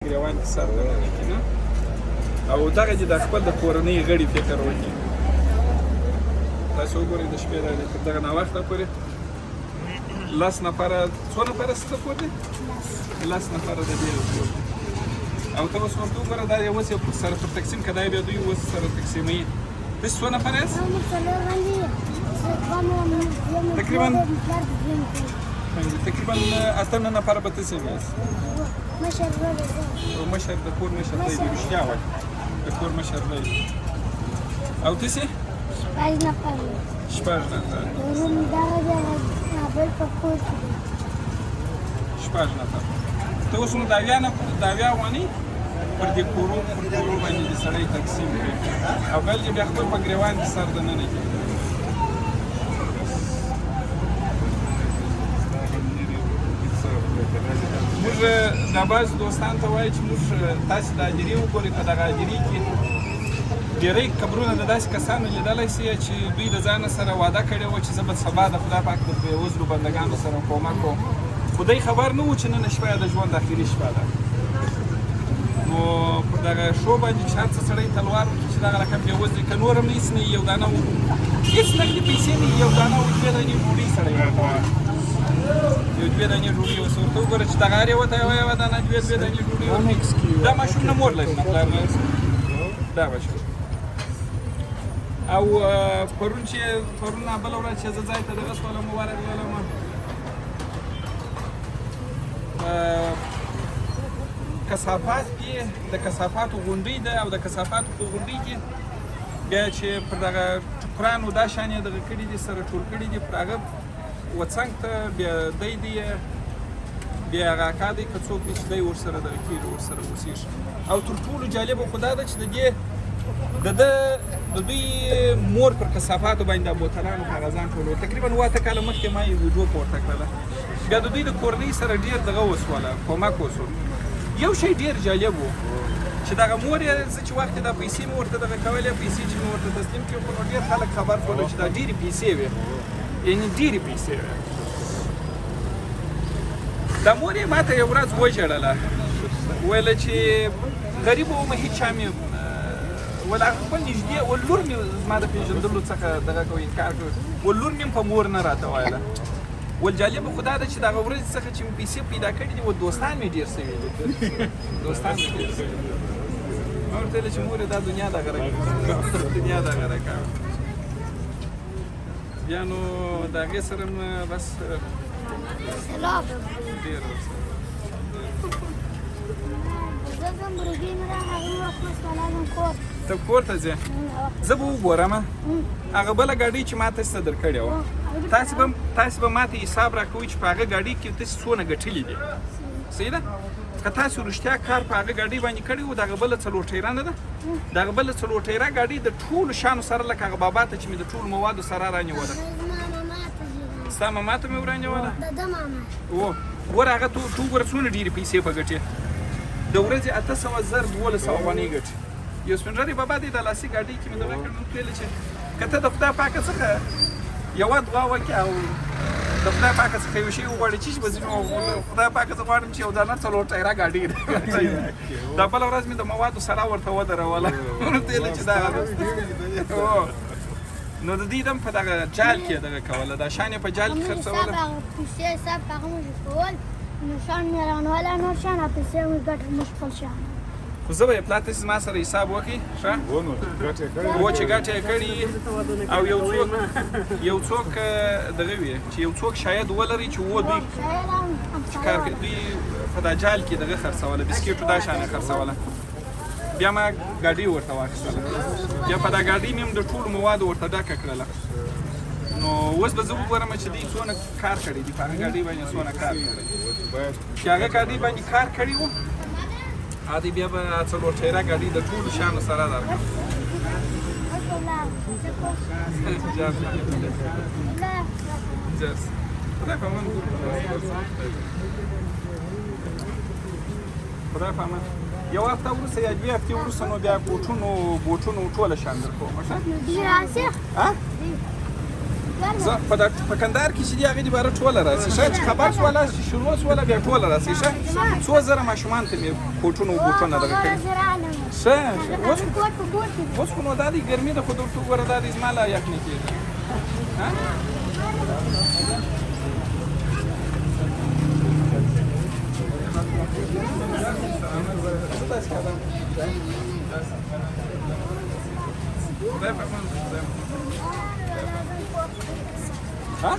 ګریوان کې سر دننه کړي نه او دغه دې د خپل د کورنۍ غړي فکر وکړي. تاسو وګورئ د شپې تر دغه ناوخته پورې 10 نفره څو نفره څه کور دی؟ 10 نفره د دې کور دی او ته اوس ورته وګوره دا یې اوس یې سره پر تقسیم که دا بیا دوی اوس سره تقسیموي. تاسو څو نفره یاست؟ تقریبا 8 نفره به تاسې یاست. مشر د کور مشر دی رښتیا وایي د کور مشر دی. او تاسې؟ 6 نفره. 6 نفره. ته اوس نو د اویا وانې پر دې کورو باندې د سړی تقسیم کړي او بل یې بیا خپل په ګریوان کې سر دننه کړي. موږ دا بعض دوستان ته وایي چې موږ تاسې د هدیرې وګورئ په دغه هدیرې کې ډېری قبرونه د داسې کسانو لیدلی سي چې دوی د ځانه سره واده کړې وه چې زه به سبا د خدای پاک د بېوزلو بندګانو سره کومک کوم خو دوی خبر نه و چې نن شپه د ژوند اخري شپه ده. نو په دغه شو باندې چې هر څه سړی تلوار وکړي چې دغه رقم بېوزلي که نور هم هېڅ نه یو دانه هېڅ نقدي پیسې نه یو دانه و 2 دانې ډوډۍ سړی ورکوه یو 2 دانې ډوډۍ اوس ورته وګوره چې دغه هر یوه ته یوه دانه 2 دانې ډوډۍ ورکوي. دا ماشوم نه مور لري نه پلار نه دا ماشوم. او پرون بله ورځ چې زه ځای ته دغه سوالم ورغلم کثافات کې د کثافاتو غونډۍ ده او د کثافاتو په غونډۍ کې بیا چې پر دغه ټوکرانو دا شان یې دغه کړي دي سره ټول کړي دي پر هغه وڅنګ ته بیا دی بیا هغه اکا دی که څوک دی چې دی ورسره دغه کېږي ورسره اوسېږي. او تر ټولو جالبه خو دا ده چې د دوی مور پر کثافاتو باندې د بوتلانو کاغذان ټولول تقریبا 8 کاله مخکې ما یې ویډیو پورته کړله. بیا د دوی د کورنۍ سره ډېر دغه وسوله کومک وسو. یو شی ډېر جالب و چې دغه مور یې زه چې وخت دا پیسې مې ورته دغه کولې پیسې چې مې ورته تسلیم کړې خو نو ډېر خلک خبر کړل چې دا ډېرې پیسې وې یعنې ډېرې پیسې وې. دا مور یې ما ته یو ورځ وژړله ویله چې غریب وم هېڅ چا مې ول هغه خپل نږدې ول لور مې زما د پېژندلو څخه دغه کوي انکار کوي ول لور مې په مور نه راته ویله. ول جالبه خو دا ده چې دغه ورځې څخه چې مې پیسې پیدا کړي دي و دوستان مې ډېر سوي دي دوستان مې ډېر سوي دي. ما ورته ویله چې مورې دا دنیا دغه دنیا دغه رقم بیا نو د هغې سره م بس ډېر ته کور ته ځې زه به وګورم هغه بله ګاډۍ چې ما تاسې ته درکړې وه تاسې به ما ته حساب راکوئ چې په هغه ګاډۍ کې تاسې څونه ګټلي دي. صحیح ده؟ که تاسې رښتیا کار په هغه ګاډۍ باندې کړی و دغه بله 4 ټیره نه ده دغه بله 4 ټیره ګاډۍ د ټولو شیانو سره لکه هغه بابا ته چې مې د ټولو موادو سره رانیوله ستا ماما ته مې ورانیوله ګوره هغه ته وګوره څونه ډېرې پیسې په ګټې د ورځې 800,000 افغانۍ ګټي. یو سپین ږیری بابا دی د لاسي ګاډۍ کې مې دغه کړ نو ویل چې که ته د خدای پاکه څخه یوه دعا وکړې او د خدای پاکه څخه یو شی وغواړې چې به ځینې خدای پاکه څه غواړم چې یو دانه 4 ټایره ګاډۍ دا بله ورځ مې د موادو سره ورته ودروله نو ته ویل چې دا نو د دې دم په دغه جال کې دغه کوله دا شان یې په جال کې خرڅوله پیسې حساب هغه موږ کول نشان مې رانواله نور شان پیسې مې ګټ مشکل شان خو زه به یې پلار تاسې زما سره حساب وکړي ښه و چې ګټه یې کړي او یو څوک دغه وي چې یو څوک شاید ولري چې دوی کار کوي دوی په دا جال کې دغه خرڅوله بسکیټو دا شانې خرڅوله بیا ما ګاډۍ ورته واخیستله بیا په دا ګاډۍ مې هم د ټولو موادو ورته ډکه کړله. نو اوس به زه وګورم چې دوی څونه کار کړی دي په هغه ګاډۍ باندې څونه کار کړی چې هغه ګاډۍ باندې کار کړی و هغه بیا به 4 ټیره ګاډۍ د ټولو شیانو سره درکړم. خدای په امان خدای په امان یو هفته وروسته یا 2 هفتې وروسته نو بیا بوټونو ټوله شان درکوم ښه زه په کندهار کې چې دي هغې دې باره ټوله راسي ښه چې خبر سوله چې شروع سوله بیا ټوله راسي ښه څو زره ماشومان ته مې کوټونه و بوټونه دغه کړي ښه اوس خو نو دا دی ګرمي ده خو درته وګوره دا دی زما لا یخني کېږي ها ها